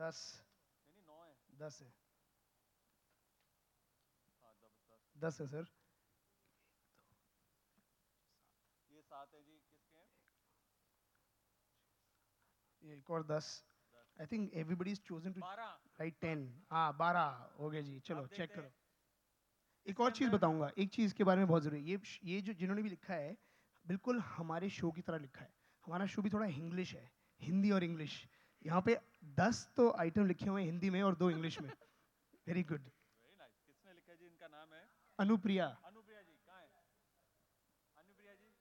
10 नहीं 9 है। 10 है। हाँ 10 10 है सर। ये 7 है जी, किसके हैं? ये एक और 10। 10 I think everybody is chosen to 12। Right 10। हाँ 12 हो गए जी, चलो अब चेक देखते करो। हैं एक इसके और चीज अंदर। बताऊंगा, एक चीज के बारे में बहुत जरूरी है। ये जो जिन्होंने भी लिखा है, बिल्कुल हमारे शो की तरह लिखा है। हमारा शो भी थोड़ा इंग्लिश है, हिंदी और इंग्लिश। यहाँ पे 10 तो आइटम लिखे हुए हैं हिंदी में और 2 इंग्लिश में। Very good. Very nice. किसने लिखा है जी? इनका नाम है अनुप्रिया। अनुप्रिया जी। कहाँ है अनुप्रिया जी?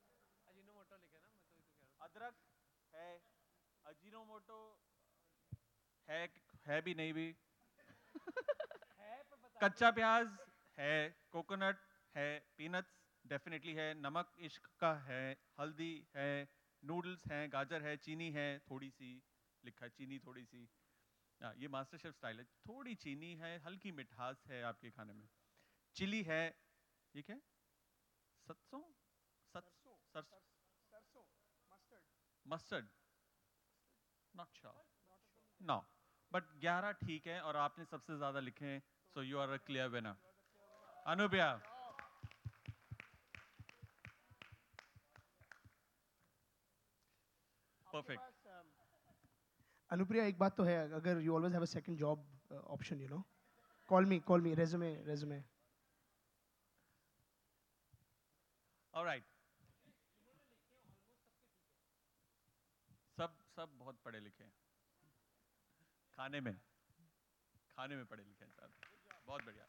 अजीनोमोटो लिखे ना, मैं तो ये तो कह रहा हूँ। अदरक है, अजीनोमोटो है, है भी नहीं भी, है पर बता कच्चा प्याज है, कोकोनट है, पीनट्स डेफिनेटली है, नमक इश्क का है, हल्दी है, नूडल्स हैं, गाजर है, चीनी है थोड़ी सी, लिखा है चीनी थोड़ी सी। ये मास्टर शेफ स्टाइल है, थोड़ी चीनी है, हल्की मिठास है आपके खाने में। चिली है, ये क्या है? सरसों, सरसों। सरसों, सरसों mustard. Mustard, not sure, no, but 11 ठीक है और आपने सबसे ज्यादा लिखे हैं, so you are a clear winner Anupriya. Perfect. Anupriya एक बात तो है, अगर you always have a second job option, call me, resume resume. Alright, सब बहुत पढ़े लिखे हैं, खाने में खाने में पढ़े लिखे हैं सब, बहुत बढ़िया।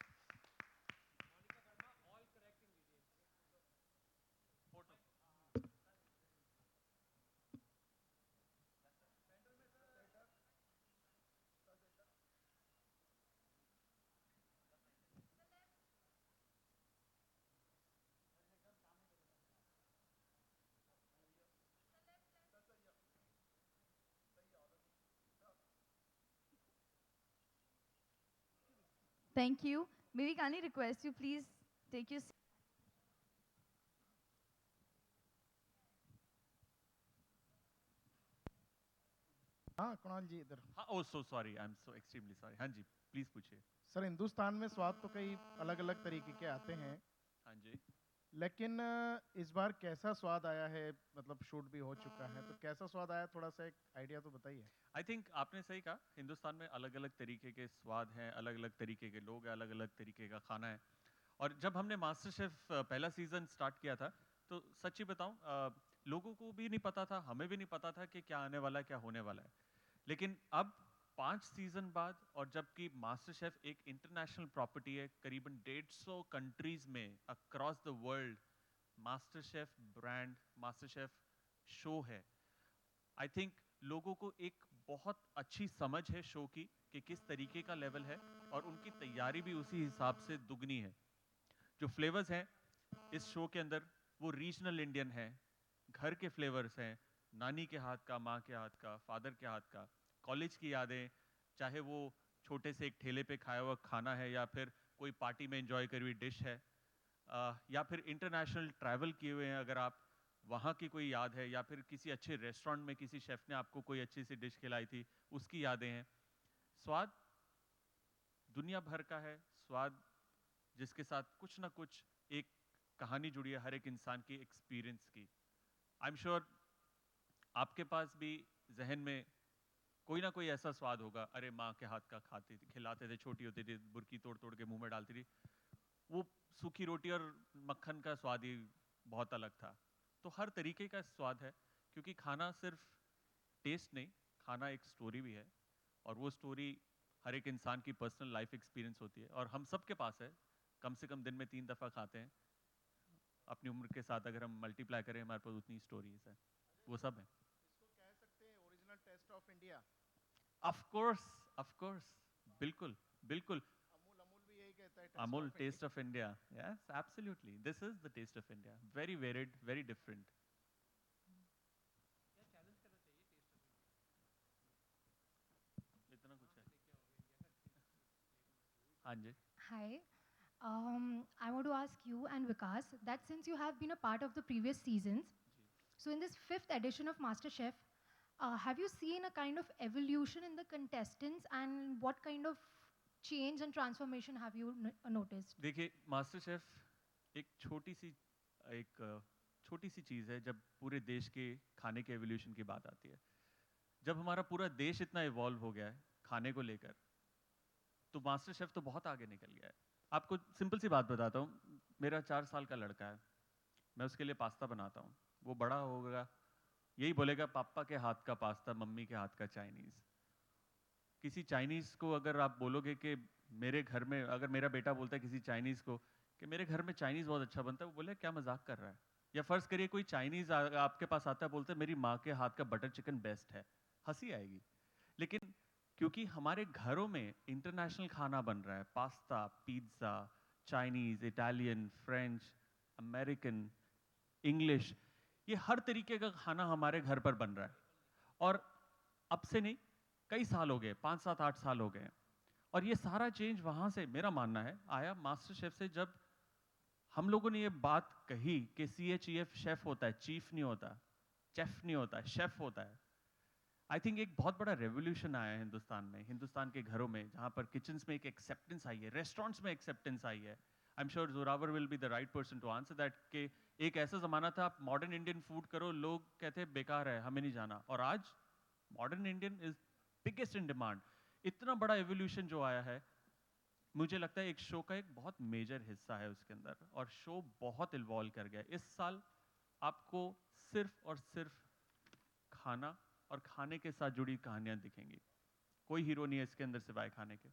Photo Thank you. May we kindly request you please take your seat. हाँ कुणाल जी इधर। हाँ, oh so sorry, I am so extremely sorry. हाँ जी, प्लीज पूछिए। सर हिंदुस्तान में स्वाद तो कई अलग अलग तरीके के आते हैं, हाँ जी। लेकिन इस बार कैसा स्वाद आया है? मतलब शूट भी हो चुका है तो कैसा स्वाद आया, थोड़ा सा एक आइडिया तो बताइए। आई थिंक आपने सही कहा, हिंदुस्तान में अलग अलग तरीके के स्वाद हैं, अलग अलग तरीके के लोग हैं, अलग अलग तरीके का खाना है। और जब हमने मास्टर शेफ पहला सीजन स्टार्ट किया था, तो सच्ची बताऊं, लोगों को भी नहीं पता था, हमें भी नहीं पता था कि क्या आने वाला है, क्या होने वाला है। लेकिन अब 5 सीजन बाद, और जबकि मास्टर शेफ एक इंटरनेशनल प्रॉपर्टी है, करीबन 150 कंट्रीज में across the world MasterChef brand, MasterChef show है। आई थिंक लोगों को एक बहुत अच्छी समझ है शो की कि किस तरीके का लेवल है, और उनकी तैयारी भी उसी हिसाब से दुगनी है। जो फ्लेवर्स हैं इस शो के अंदर, वो रीजनल इंडियन है, घर के फ्लेवर्स हैं, नानी के हाथ का, माँ के हाथ का, फादर के हाथ का, कॉलेज की यादें, चाहे वो छोटे से एक ठेले पे खाया हुआ खाना है, या फिर कोई पार्टी में एंजॉय करी हुई डिश है, या फिर इंटरनेशनल ट्रैवल किए हुए हैं अगर आप, वहाँ की कोई याद है, या फिर किसी अच्छे रेस्टोरेंट में किसी शेफ ने आपको कोई अच्छी सी डिश खिलाई थी, उसकी यादें हैं। स्वाद दुनिया भर का है, स्वाद जिसके साथ कुछ ना कुछ एक कहानी जुड़ी है हर एक इंसान की एक्सपीरियंस की। आई एम श्योर आपके पास भी जहन में कोई ना कोई ऐसा स्वाद होगा, अरे माँ के हाथ का खाते थे, खिलाते थे, छोटी होती थी, बुरकी तोड़ तोड़ के मुंह में डालती थी, वो सूखी रोटी और मक्खन का स्वाद ही बहुत अलग था। तो हर तरीके का स्वाद है, क्योंकि खाना सिर्फ टेस्ट नहीं, खाना एक स्टोरी भी है, और वो स्टोरी हर एक इंसान की पर्सनल लाइफ एक्सपीरियंस होती है, और हम सबके पास है। कम से कम दिन में 3 दफा खाते हैं, अपनी उम्र के साथ अगर हम मल्टीप्लाई करें हमारे पास उतनी स्टोरीज है, वो सब है। इसको कह सकते हैं original taste of India. Of course, of course, बिल्कुल, बिल्कुल। अमूल अमूल भी यही कहता है taste Amul of taste India. Of India, yes absolutely, this is the taste of India, very varied, very different. या चैलेंज करना चाहिए टेस्ट ऑफ इंडिया। इतना कुछ है। लेके आओगे इंडिया का प्लेट में। हाँ जी। Hi. I want to ask you and Vikas that since you have been a part of the previous seasons, जी। so in this fifth edition of MasterChef, have you seen a kind of evolution in the contestants, and what kind of change and transformation have you noticed? देखिए master chef एक छोटी सी चीज़ है जब पूरे देश के खाने के एवोल्यूशन की बात आती है। जब हमारा पूरा देश इतना इवॉल्व हो गया है खाने को लेकर, तो मास्टर शेफ तो बहुत आगे निकल गया है। आपको सिंपल सी बात बताता हूँ, मेरा 4 साल का लड़का है, मैं उसके लिए पास्ता बनाता हूँ, वो बड़ा होगा यही बोलेगा पापा के हाथ का पास्ता, मम्मी के हाथ का चाइनीज़। किसी चाइनीज़ को अगर आप बोलोगे कि मेरे घर में, अगर मेरा बेटा बोलता है किसी चाइनीज़ को कि मेरे घर में चाइनीज़ बहुत अच्छा बनता है, वो बोले क्या मजाक कर रहा है। या फ़र्ज़ करिए कोई चाइनीज़ आपके पास आता है, बोलता है मेरी माँ के हाथ का बटर चिकन बेस्ट है, हंसी आएगी। लेकिन क्योंकि हमारे घरों में इंटरनेशनल खाना बन रहा है, pasta, pizza, Chinese, Italian, French, American, English, ये हर तरीके का खाना हमारे घर पर बन रहा है। और अब से नहीं, कई साल हो गए, 5, 7, 8 साल हो गए। और ये सारा चेंज वहाँ से, मेरा मानना है, आया मास्टर शेफ से। जब हम लोगों ने ये बात कही कि CHEF शेफ होता है, चीफ नहीं होता, चेफ नहीं होता, शेफ होता है। आई थिंक एक बहुत बड़ा रेवोल्यूशन आया है हिंदुस्तान में, हिंदुस्तान के घरों में, जहाँ पर किचन्स में एक एक्सेप्टेंस आई है, रेस्टोरेंट्स में एक्सेप्टेंस आई है। I am sure Zorawar will be the right person to answer that कि एक ऐसा ज़माना था आप मॉडर्न इंडियन फूड करो, लोग कहते बेकार है, हमें नहीं जाना। और आज modern Indian is biggest in demand. इतना बड़ा एवोल्यूशन जो आया है, मुझे लगता है एक शो का एक बहुत मेजर हिस्सा है उसके अंदर, और शो बहुत इन्वॉल्व कर गया। इस साल आपको सिर्फ और सिर्फ खाना और खाने के साथ जुड़ी कहानियां दिखेंगी। कोई हीरो नहीं है इसके अंदर सिवाय खाने के।